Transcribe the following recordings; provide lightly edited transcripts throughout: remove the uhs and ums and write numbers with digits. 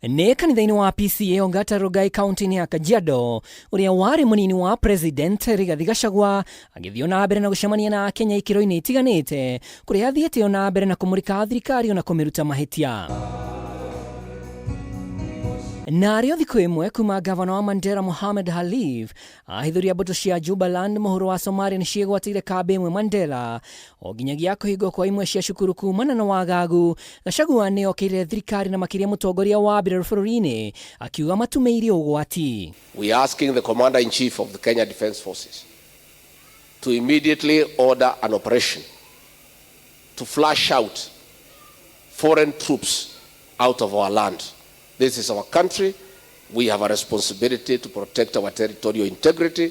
Nĩ kanitha-inĩ wa PCA Ongata Rongai kaunti-inĩ ya Kajiado, ũrĩa warĩ mũnini wa President Rigathi Gachagua agĩthiĩ na mbere na gũcemania na Kenya ikĩro-inĩ itiganĩte, kũrĩa athiĩte na mbere na kũmũrĩka thirikari na kũmĩruta mahĩtia. Nario thikũ ĩmwe kuma gavana wa Mandera Mohamed Halif ahithũria mbũtũ cia Jubaland mũhuro wa Somalia nĩciĩgwatĩire kambĩ ĩmwe Mandera o nginyagia kũhingwo kwa imwe cia cukuru kumana na wagagu. Gachagua nĩ okĩrĩire thirikari na makĩria mũtongoria wa MBIRARU bũrũri-inĩ akiuga matumĩire ũgwati. We are asking the Commander-in-Chief of the Kenya Defence Forces to immediately order an operation to flush out foreign troops out of our land. This is our country. We have a responsibility to protect our territorial integrity,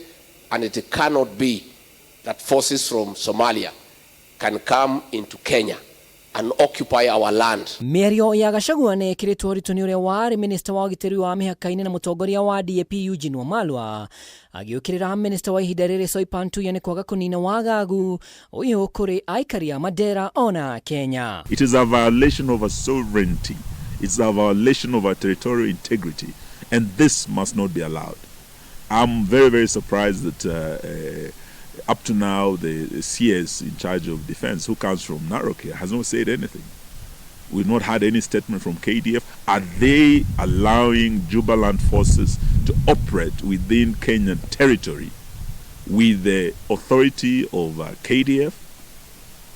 and it cannot be that forces from Somalia can come into Kenya and occupy our land. Mĩario ya Gachagua nĩ ĩkĩrĩtwo ũritũ nĩ ũrĩa warĩ minista wa ũgitĩri wa mĩhaka-inĩ na mũtongoria wa DAP Eugene Wamalwa agĩũkĩrĩra minista wa ihinda rĩrĩ Soipan Tuya nĩ kwaga kũnina wagagu ũyũ kũrĩ aikari a Mandera ona Kenya. It is a violation of our sovereignty. It's a violation of our territorial integrity, and this must not be allowed. I'm very, very surprised that up to now the CS in charge of defense, who comes from Narok here, has not said anything. We've not had any statement from KDF. Are they allowing Jubaland forces to operate within Kenyan territory with the authority of KDF,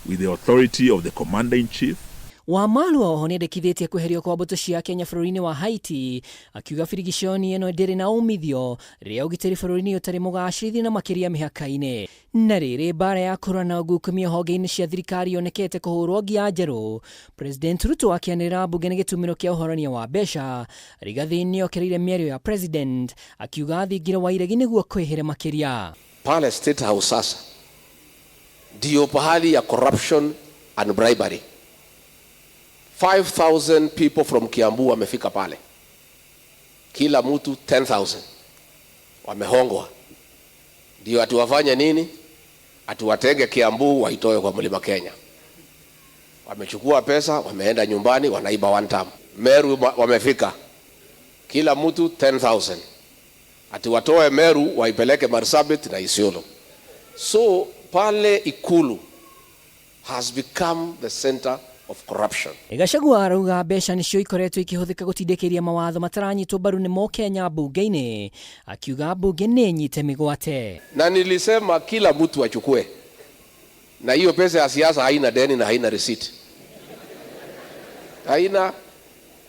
with the authority of the Commander-in-Chief? Wamalwa oho nĩendekithĩtie kweherio kwa mbũtũ cia Kenya bũrũri-inĩ wa Haiti, akiuga birigiconi ĩno ndĩrĩ na umithio rĩrĩa ũgitĩri bũrũri-inĩ ũtarĩ mũgacĩrithi na makĩria mĩhaka-inĩ. Na rĩrĩ mbara ya kũrũa na ũgukumia honge-inĩ cia thirikari yonekete kũhũrwo ngia njerũ. President Ruto akĩanĩrĩra mbunge nĩ gĩtumĩro kĩa ũhorania wa mbeca. Rigathi nĩokereire mĩario ya president akiuga thingira wa iregi nĩguo kwĩhĩre makĩria. Pale State House sasa ndio pahali ya corruption and bribery. 5,000 people from Kiambu wamefika pale, kila mtu 10,000 wamehongwa. Ndio atuwafanye nini? Atuwatege Kiambu waitoe kwa mlima Kenya. Wamechukua pesa, wameenda nyumbani, wanaiba one time. Meru wamefika, kila mtu 10,000 atuwatoe Meru waipeleke Marsabit na Isiolo. So pale Ikulu has become the center of corruption. Gachagua arauga mbeca nĩcio ikoretwo ikĩhũthĩka gũtindĩkĩria mawatho mataranyitwo mbaru nĩ Mũkenya mbunge-inĩ, akiuga mbunge nĩ nyite mĩgwate. Na nilisema kila mtu achukue, na hiyo pesa ya siasa haina deni na haina receipt, haina.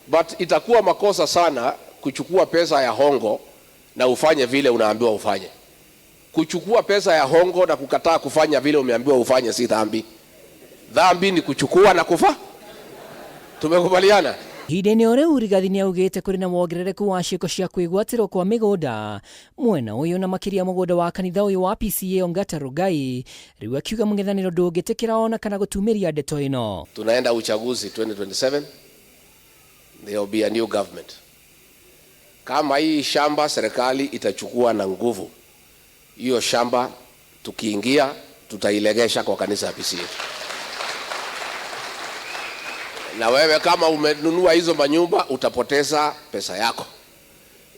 But itakuwa makosa sana kuchukua pesa ya hongo na ufanye vile unaambiwa ufanye. Kuchukua pesa ya hongo na kukataa kufanya vile umeambiwa ufanye si dhambi. Dhambi ni kuchukua na kufa. Tumekubaliana. Ihinda-inĩ o rĩu Rigathi nĩaugĩte kũrĩ na wongerereku wa ciĩko cia kwĩgwatĩrwo kwa mĩgũnda mwena ũyũ na makĩria mũgũnda wa kanitha ũyũ wa PCA Ongata Rongai, rĩu akiuga mũng'ethanĩro ndũngĩtĩkĩra ona kana gũtumĩria ndeto ĩno. Tunaenda uchaguzi 2027. There will be a new government. Kama hii shamba serikali itachukua na nguvu, hiyo shamba tukiingia tutailegesha kwa kanisa ya PCA. Na wewe kama umenunua hizo manyumba utapoteza pesa yako.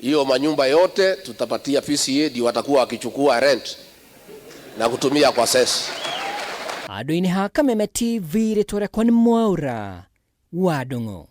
Hiyo manyumba yote tutapatia PCA, ndio watakuwa wakichukua rent na kutumia kwa sesi. Andũ-inĩ ha Kameme TV rĩtwa rĩakwa nĩ Mwaura wa Ndung'u.